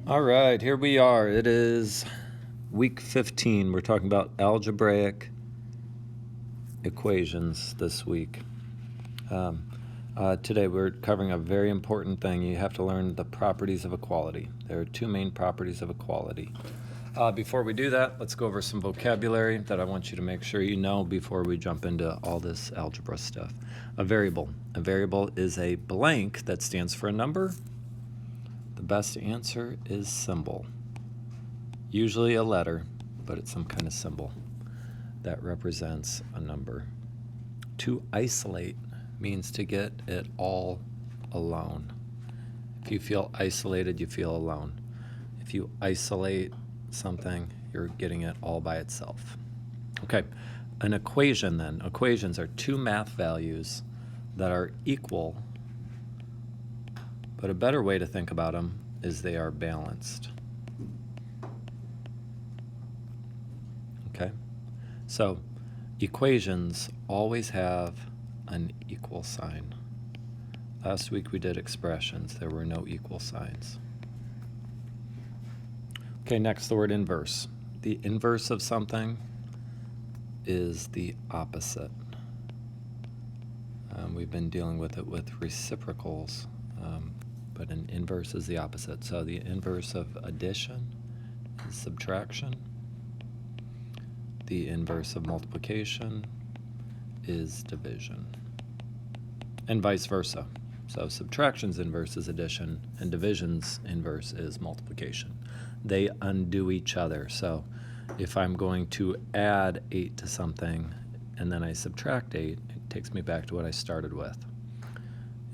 All right, here we are. It is week 15. We're talking about algebraic equations this week. Today we're covering a very important thing. You have to learn the properties of equality. There are two main properties of equality. Before we do that, let's go over some vocabulary that I want you to make sure you know before we jump into all this algebra stuff. A variable. A variable is a blank that stands for a number. The best answer is symbol. Usually a letter, but it's some kind of symbol that represents a number. To isolate means to get it all alone. If you feel isolated, you feel alone. If you isolate something, you're getting it all by itself. Okay, an equation then. Equations are two math values that are equal, but a better way to think about them is they are balanced. Okay, so equations always have an equal sign. Last week we did expressions. There were no equal signs. Okay, next the word inverse. The inverse of something is the opposite. We've been dealing with it with reciprocals, but an inverse is the opposite. So the inverse of addition is subtraction. The inverse of multiplication is division. And vice versa. So subtraction's inverse is addition, and division's inverse is multiplication. They undo each other. So if I'm going to add 8 to something and then I subtract 8, it takes me back to what I started with.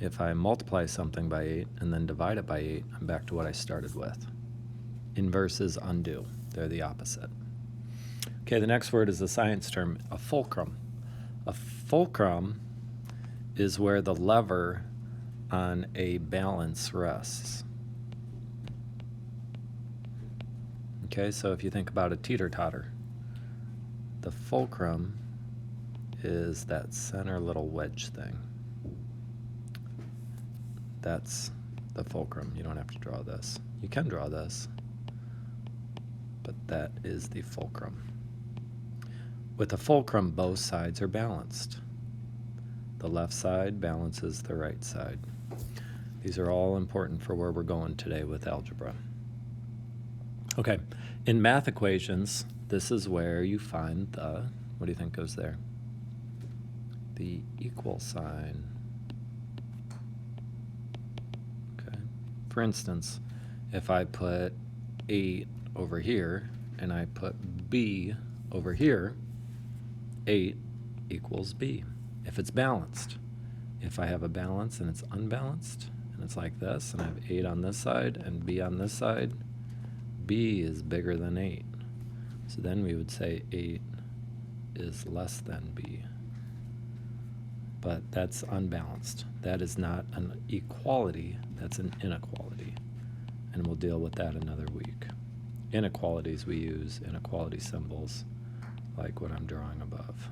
If I multiply something by 8 and then divide it by 8, I'm back to what I started with. Inverses undo. They're the opposite. Okay, the next word is a science term, a fulcrum. A fulcrum is where the lever on a balance rests. Okay, so if you think about a teeter-totter, the fulcrum is that center little wedge thing. That's the fulcrum. You don't have to draw this. You can draw this, but that is the fulcrum. With a fulcrum, both sides are balanced. The left side balances the right side. These are all important for where we're going today with algebra. Okay, in math equations, this is where you find the, what do you think goes there? The equal sign. Okay, for instance, if I put 8 over here and I put B over here, 8 equals B. If it's balanced. If I have a balance and it's unbalanced, and it's like this, and I have 8 on this side and B on this side, B is bigger than 8. So then we would say 8 is less than B. But that's unbalanced. That is not an equality, that's an inequality. And we'll deal with that another week. Inequalities, we use inequality symbols like what I'm drawing above.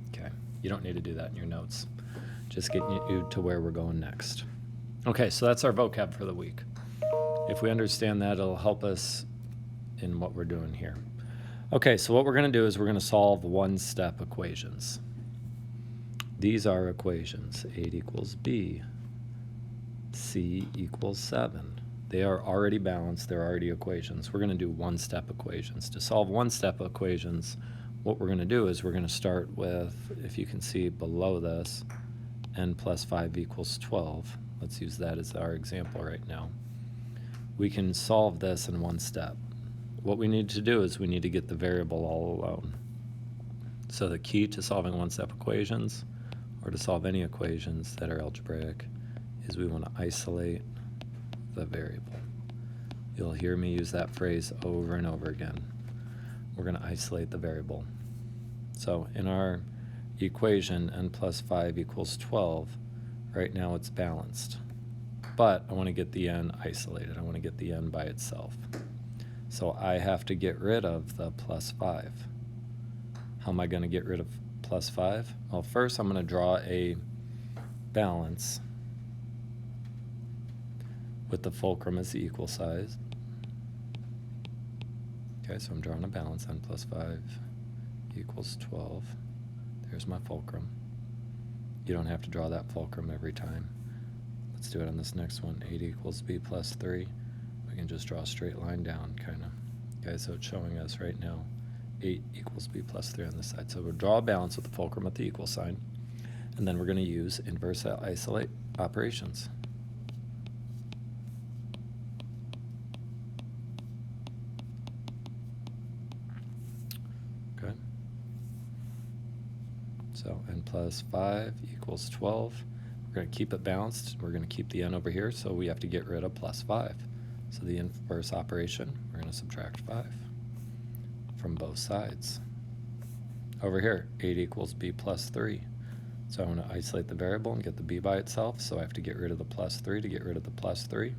Okay, you don't need to do that in your notes. Just getting you to where we're going next. Okay, so that's our vocab for the week. If we understand that, it'll help us in what we're doing here. Okay, so what we're going to do is we're going to solve one-step equations. These are equations. 8 equals B. C equals 7. They are already balanced. They're already equations. We're going to do one-step equations. To solve one-step equations, what we're going to do is we're going to start with, if you can see below this, n plus 5 equals 12. Let's use that as our example right now. We can solve this in one step. What we need to do is we need to get the variable all alone. So the key to solving one-step equations, or to solve any equations that are algebraic, is we want to isolate the variable. You'll hear me use that phrase over and over again. We're going to isolate the variable. So in our equation, n plus 5 equals 12, right now it's balanced. But I want to get the n isolated. I want to get the n by itself. So I have to get rid of the plus 5. How am I going to get rid of plus 5? Well, first I'm going to draw a balance with the fulcrum as the equal size. Okay, so I'm drawing a balance. N plus 5 equals 12. There's my fulcrum. You don't have to draw that fulcrum every time. Let's do it on this next one. 8 equals b plus 3. We can just draw a straight line down, kind of. Okay, so it's showing us right now 8 equals b plus 3 on this side. So we'll draw a balance with the fulcrum at the equal sign, and then we're going to use inverse isolate operations. Okay. So n plus 5 equals 12. We're going to keep it balanced. We're going to keep the n over here, so we have to get rid of plus 5. So the inverse operation, we're going to subtract 5 from both sides. Over here, 8 equals b plus 3. So I want to isolate the variable and get the b by itself, so I have to get rid of the plus 3 to get rid of the plus 3.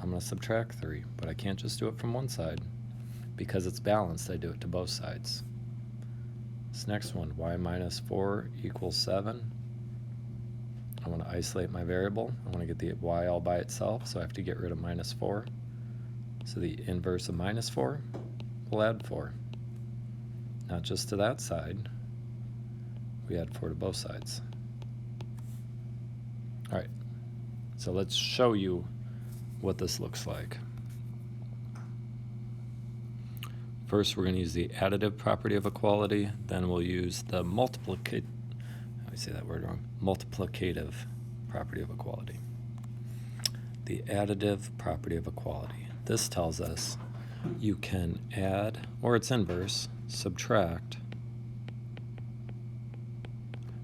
I'm going to subtract 3, but I can't just do it from one side. Because it's balanced, I do it to both sides. This next one, y minus 4 equals 7. I want to isolate my variable. I want to get the y all by itself, so I have to get rid of minus 4. So the inverse of minus 4, we'll add 4. Not just to that side, we add 4 to both sides. All right, so let's show you what this looks like. First, we're going to use the additive property of equality. Then we'll use the multiplicative property of equality. The additive property of equality. This tells us you can add, or its inverse, subtract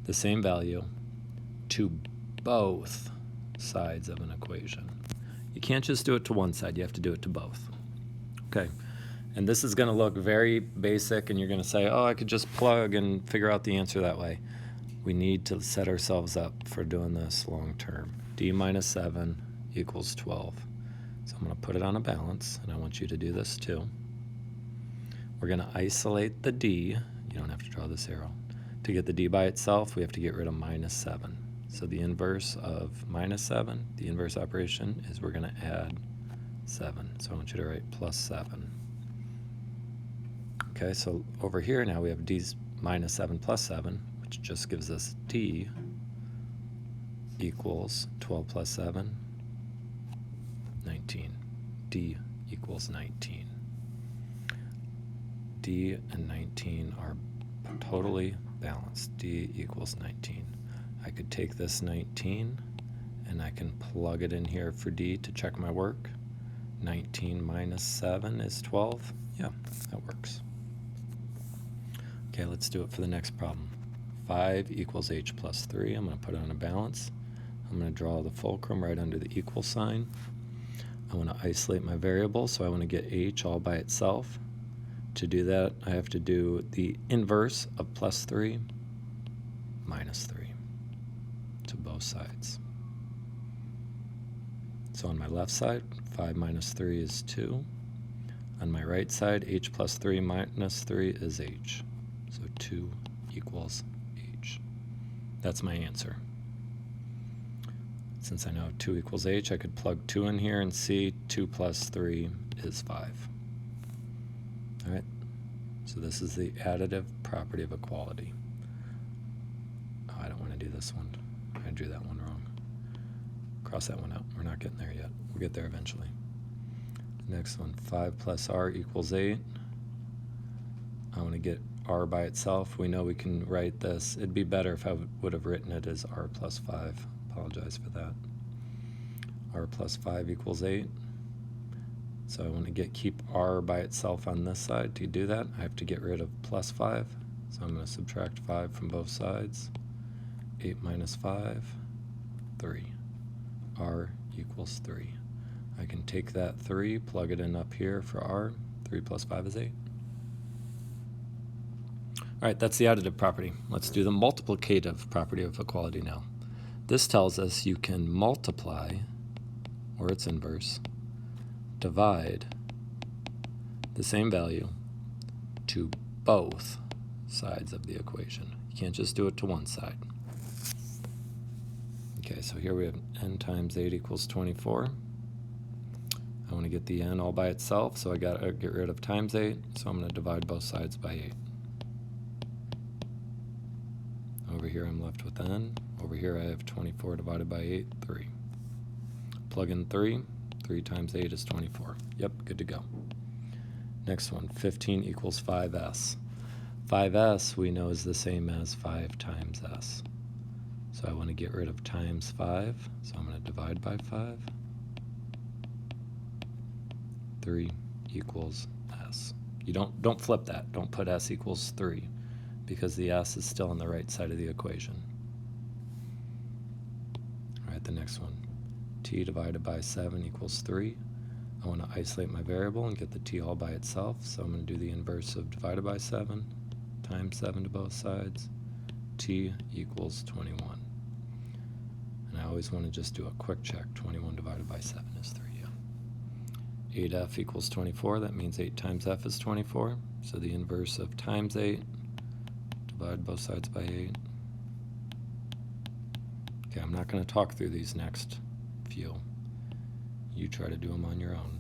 the same value to both sides of an equation. You can't just do it to one side, you have to do it to both. Okay, and this is going to look very basic, and you're going to say, oh, I could just plug and figure out the answer that way. We need to set ourselves up for doing this long term. D minus 7 equals 12. So I'm going to put it on a balance, and I want you to do this too. We're going to isolate the D. You don't have to draw this arrow. To get the D by itself, we have to get rid of minus 7. So the inverse of minus 7, the inverse operation, is we're going to add 7. So I want you to write plus 7. Okay, so over here now we have D's minus 7 plus 7, which just gives us D equals 12 plus 7, 19. D equals 19. D and 19 are totally balanced. D equals 19. I could take this 19 and I can plug it in here for D to check my work. 19 minus 7 is 12. Yeah, that works. Okay, let's do it for the next problem. 5 equals h plus 3. I'm going to put it on a balance. I'm going to draw the fulcrum right under the equal sign. I want to isolate my variable, so I want to get h all by itself. To do that, I have to do the inverse of plus 3 minus 3 to both sides. So on my left side, 5 minus 3 is 2. On my right side, h plus 3 minus 3 is h. So 2 equals h. That's my answer. Since I know 2 equals h, I could plug 2 in here and see 2 plus 3 is 5. All right, so this is the additive property of equality. Oh, I don't want to do this one. I drew that one wrong. Cross that one out. We're not getting there yet. We'll get there eventually. Next one, 5 plus r equals 8. I want to get r by itself. We know we can write this. It'd be better if I would have written it as r plus 5. Apologize for that. R plus 5 equals 8. So I want to keep r by itself on this side. To do that, I have to get rid of plus 5. So I'm going to subtract 5 from both sides. 8 minus 5, 3. R equals 3. I can take that 3, plug it in up here for r. 3 plus 5 is 8. All right, that's the additive property. Let's do the multiplicative property of equality now. This tells us you can multiply, or its inverse, divide the same value to both sides of the equation. You can't just do it to one side. Okay, so here we have n times 8 equals 24. to get the n all by itself, so I got to get rid of times 8, so I'm going to divide both sides by 8. Over here I'm left with n. Over here I have 24 divided by 8, 3. Plug in 3. 3 times 8 is 24. Yep, good to go. Next one, 15 equals 5s. 5s we know is the same as 5 times s. So I want to get rid of times 5, so I'm going to divide by 5. 3 equals s. You don't flip that. Don't put s equals 3, because the s is still on the right side of the equation. All right, the next one. T divided by 7 equals 3. I want to isolate my variable and get the t all by itself, so I'm going to do the inverse of divided by 7 times 7 to both sides. T equals 21. And I always want to just do a quick check. 21 divided by 7 is 3. 8f equals 24. That means 8 times f is 24. So the inverse of times 8, divide both sides by 8. Okay, I'm not going to talk through these next few. You try to do them on your own.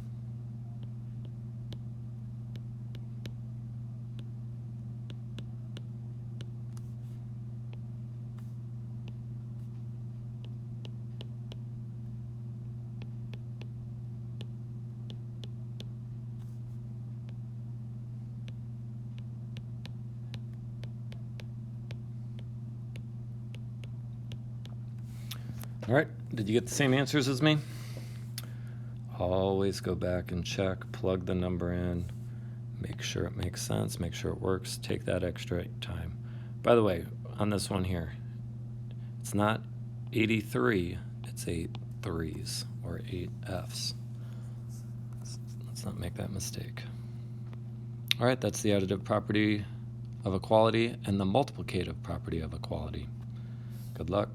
All right, did you get the same answers as me? Always go back and check, plug the number in, make sure it makes sense, make sure it works, take that extra time. By the way, on this one here, it's not 83, it's 8 3s or 8 f's. Let's not make that mistake. All right, that's the additive property of equality and the multiplicative property of equality. Good luck.